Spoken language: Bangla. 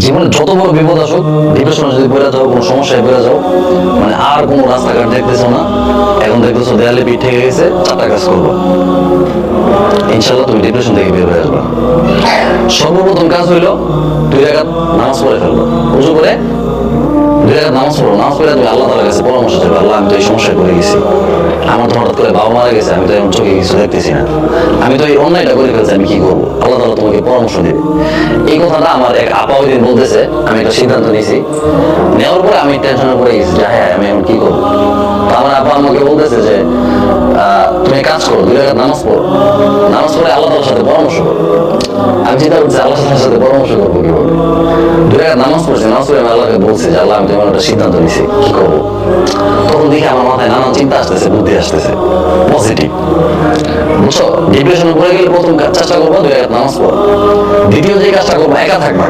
জীবনে যত বড় বিপদ আসুক, ডিপ্রেশনে যদি পড়ে যাও, কোনো সমস্যায় পড়ে যাও, মানে আর কোনো রাস্তাঘাট দেখতেছো না, এখন দেখতেছো দেয়ালে পিঠ ঠেকে গেছে, চারটা কাজ করবো, ইনশাল্লাহ তুমি ডিপ্রেশন থেকে বের হয়ে আসবা। সর্বপ্রথম কাজ হইলো 2 রাকাত নামাজ পড়ে ফেলবো, উজু করে 2 রাকাত নামাজ পড়ো। নামাজ পড়ে তুমি আল্লাহ তাআলার কাছে পরামর্শ চাইবে, আল্লাহ আমি তো এই সমস্যায় পড়ে গেছি, আমার তো হঠাৎ করে বাবা মারা গেছে, আমি তো এখন চোখে কিছু দেখতেছি না, আমি তো এই অন্যায়টা করে ফেলছি, আমি কি করবো? আল্লাহ তাআলা তোমাকে পরামর্শ দেবে। এই কথাটা আমার এক আপা ওই দিন বলতেছে, আমি একটা সিদ্ধান্ত নিয়েছি, নেওয়ার পরে আমি টেনশনে পড়ে গেছি যে হ্যাঁ আমি এখন কি করবো। তো আমার আপা আমাকে বলতেছে যে তুমি কাজ করো, 2 রাকাত নামাজ পড়ো, নামাজ পড়ে আল্লাহ তাআলার সাথে পরামর্শ করো। আমি চিন্তা করছি আল্লাহর সাথে পরামর্শ করবো কিভাবে। 2 রাকাত নামাজ পড়ছি, নামাজ পড়ে আমি আল্লাহকে বলছি যে আল্লাহ আমি তোমার একটা সিদ্ধান্ত নিছি, কি করবো? তখন দেখি আমার মাথায় নানান চিন্তা আসতেছে, বুদ্ধি আসতেছে পজিটিভ, বুঝছো? ডিপ্রেশনে পড়ে গেলে প্রথম চেষ্টা করবো 2 রাকাত নামাজ পড়ো। দ্বিতীয় যে কাজটা করবো, একা থাকবা,